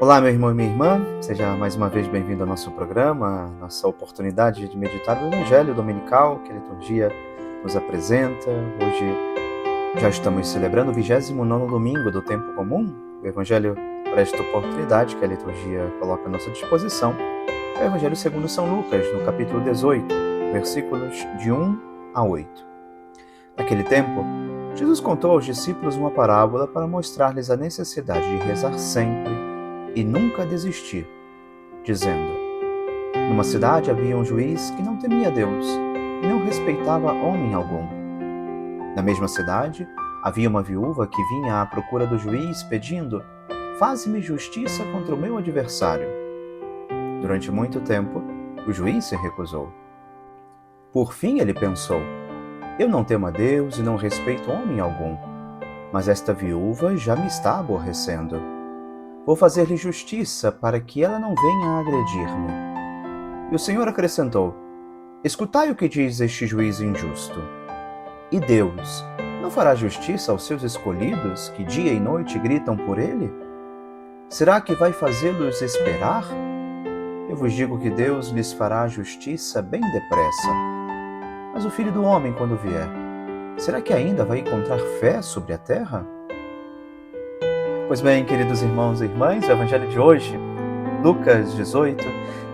Olá, meu irmão e minha irmã, seja mais uma vez bem-vindo ao nosso programa, nossa oportunidade de meditar no Evangelho Dominical que a liturgia nos apresenta. Hoje já estamos celebrando o 29º domingo do tempo comum. O Evangelho para esta oportunidade que a liturgia coloca à nossa disposição é o Evangelho segundo São Lucas, no capítulo 18, versículos de 1 a 8. Naquele tempo, Jesus contou aos discípulos uma parábola para mostrar-lhes a necessidade de rezar sempre e nunca desistir, dizendo: numa cidade havia um juiz que não temia Deus e não respeitava homem algum. Na mesma cidade havia uma viúva que vinha à procura do juiz pedindo: faze-me justiça contra o meu adversário. Durante muito tempo, o juiz se recusou. Por fim ele pensou: eu não temo a Deus e não respeito homem algum, mas esta viúva já me está aborrecendo. Vou fazer-lhe justiça para que ela não venha a agredir-me. E o Senhor acrescentou: escutai o que diz este juiz injusto. E Deus não fará justiça aos seus escolhidos que dia e noite gritam por ele? Será que vai fazê-los esperar? Eu vos digo que Deus lhes fará justiça bem depressa. Mas o Filho do Homem, quando vier, será que ainda vai encontrar fé sobre a terra? Pois bem, queridos irmãos e irmãs, o Evangelho de hoje, Lucas 18,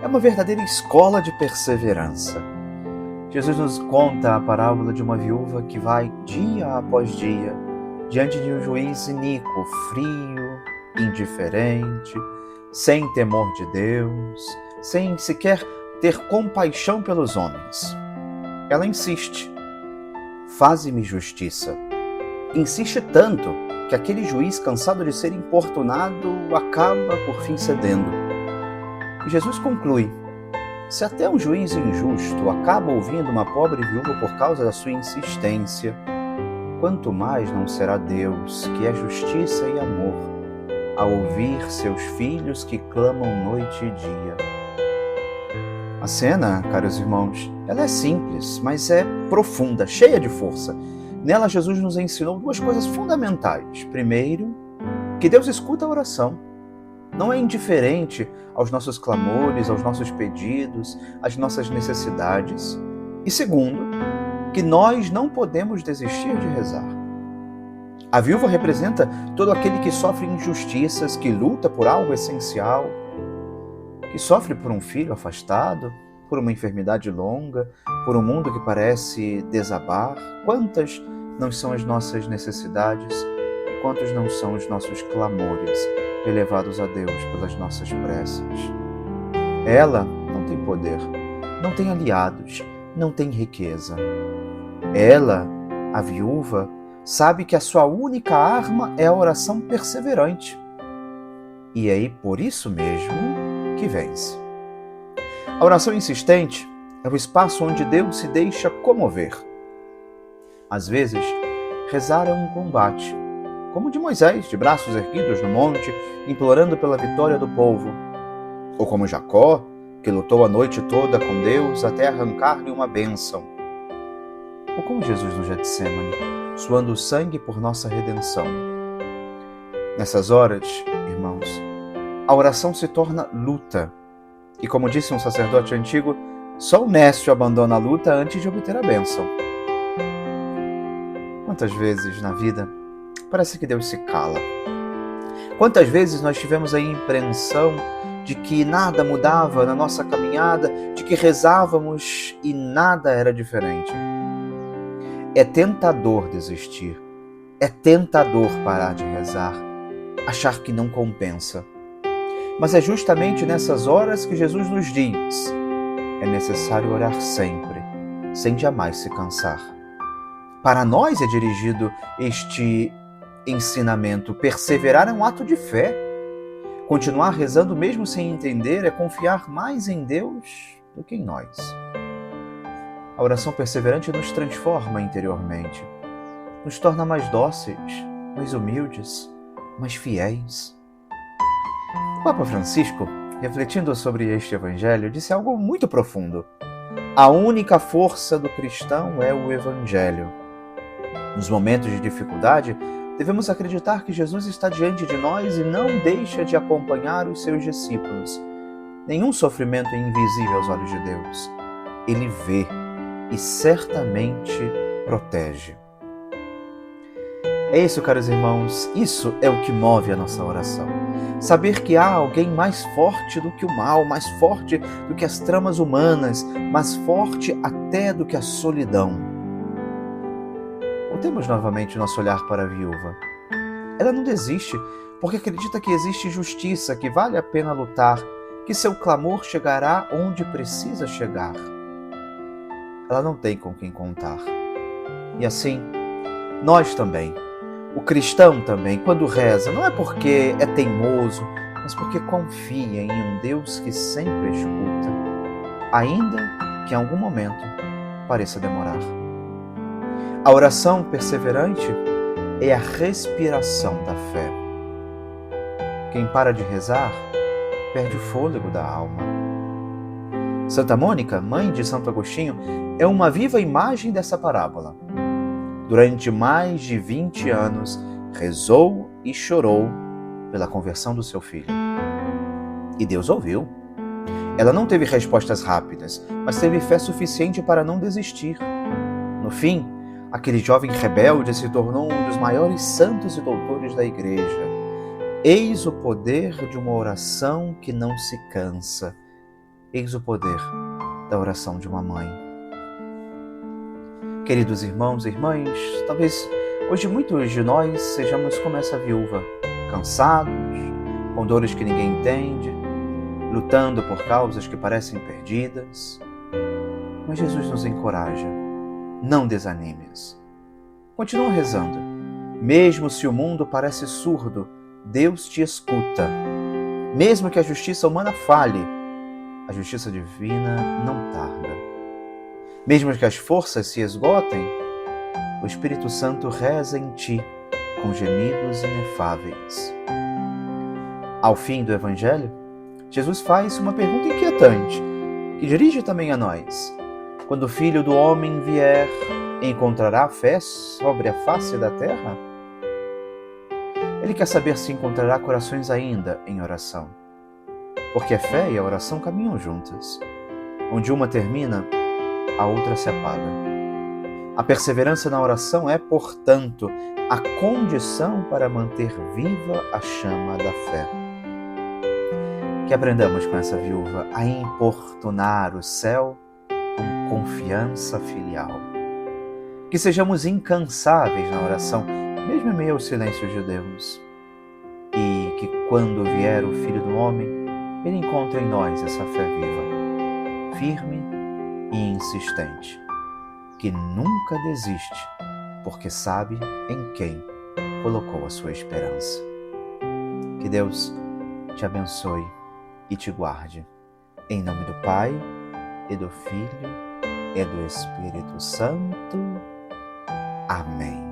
é uma verdadeira escola de perseverança. Jesus nos conta a parábola de uma viúva que vai, dia após dia, diante de um juiz iníquo, frio, indiferente, sem temor de Deus, sem sequer ter compaixão pelos homens. Ela insiste: faze-me justiça. Insiste tanto que aquele juiz, cansado de ser importunado, acaba por fim cedendo. E Jesus conclui: se até um juiz injusto acaba ouvindo uma pobre viúva por causa da sua insistência, quanto mais não será Deus, que é justiça e amor, a ouvir seus filhos que clamam noite e dia. A cena, caros irmãos, ela é simples, mas é profunda, cheia de força. Nela, Jesus nos ensinou duas coisas fundamentais. Primeiro, que Deus escuta a oração. Não é indiferente aos nossos clamores, aos nossos pedidos, às nossas necessidades. E segundo, que nós não podemos desistir de rezar. A viúva representa todo aquele que sofre injustiças, que luta por algo essencial, que sofre por um filho afastado, por uma enfermidade longa, por um mundo que parece desabar. Quantas não são as nossas necessidades e quantos não são os nossos clamores elevados a Deus pelas nossas preces? Ela não tem poder, não tem aliados, não tem riqueza. Ela, a viúva, sabe que a sua única arma é a oração perseverante. E é por isso mesmo que vence. A oração insistente é o espaço onde Deus se deixa comover. Às vezes, rezar é um combate, como o de Moisés, de braços erguidos no monte, implorando pela vitória do povo. Ou como Jacó, que lutou a noite toda com Deus até arrancar-lhe uma bênção. Ou como Jesus no Getsêmani, suando o sangue por nossa redenção. Nessas horas, irmãos, a oração se torna luta. E como disse um sacerdote antigo, só o nécio abandona a luta antes de obter a bênção. Quantas vezes na vida parece que Deus se cala? Quantas vezes nós tivemos a impressão de que nada mudava na nossa caminhada, de que rezávamos e nada era diferente? É tentador desistir, é tentador parar de rezar, achar que não compensa. Mas é justamente nessas horas que Jesus nos diz: é necessário orar sempre, sem jamais se cansar. Para nós é dirigido este ensinamento. Perseverar é um ato de fé. Continuar rezando mesmo sem entender é confiar mais em Deus do que em nós. A oração perseverante nos transforma interiormente, nos torna mais dóceis, mais humildes, mais fiéis. O Papa Francisco, refletindo sobre este evangelho, disse algo muito profundo. A única força do cristão é o evangelho. Nos momentos de dificuldade, Devemos acreditar que Jesus está diante de nós e não deixa de acompanhar os seus discípulos. Nenhum sofrimento é invisível aos olhos de Deus. Ele vê e certamente protege. É isso, caros irmãos, isso é o que move a nossa oração. Saber que há alguém mais forte do que o mal, mais forte do que as tramas humanas, mais forte até do que a solidão. Voltemos novamente nosso olhar para a viúva. Ela não desiste porque acredita que existe justiça, que vale a pena lutar, que seu clamor chegará onde precisa chegar. Ela não tem com quem contar. E assim, nós também. O cristão também, quando reza, não é porque é teimoso, mas porque confia em um Deus que sempre escuta, ainda que em algum momento pareça demorar. A oração perseverante é a respiração da fé. Quem para de rezar, perde o fôlego da alma. Santa Mônica, mãe de Santo Agostinho, é uma viva imagem dessa parábola. Durante mais de 20 anos, rezou e chorou pela conversão do seu filho. E Deus ouviu. Ela não teve respostas rápidas, mas teve fé suficiente para não desistir. No fim, aquele jovem rebelde se tornou um dos maiores santos e doutores da Igreja. Eis o poder de uma oração que não se cansa. Eis o poder da oração de uma mãe. Queridos irmãos e irmãs, talvez hoje muitos de nós sejamos como essa viúva, cansados, com dores que ninguém entende, lutando por causas que parecem perdidas. Mas Jesus nos encoraja. Não desanimes. Continua rezando. Mesmo se o mundo parece surdo, Deus te escuta. Mesmo que a justiça humana falhe, a justiça divina não tarda. Mesmo que as forças se esgotem, o Espírito Santo reza em ti com gemidos inefáveis. Ao fim do Evangelho, Jesus faz uma pergunta inquietante, que dirige também a nós. Quando o Filho do Homem vier, encontrará fé sobre a face da terra? Ele quer saber se encontrará corações ainda em oração. Porque a fé e a oração caminham juntas. Onde uma termina, a outra se apaga. A perseverança na oração é, portanto, a condição para manter viva a chama da fé. Que aprendamos com essa viúva a importunar o céu com confiança filial. Que sejamos incansáveis na oração, mesmo em meio aos silêncios de Deus. E que quando vier o Filho do Homem, Ele encontre em nós essa fé viva, firme e insistente, que nunca desiste, porque sabe em quem colocou a sua esperança. Que Deus te abençoe e te guarde. Em nome do Pai, e do Filho, e do Espírito Santo. Amém.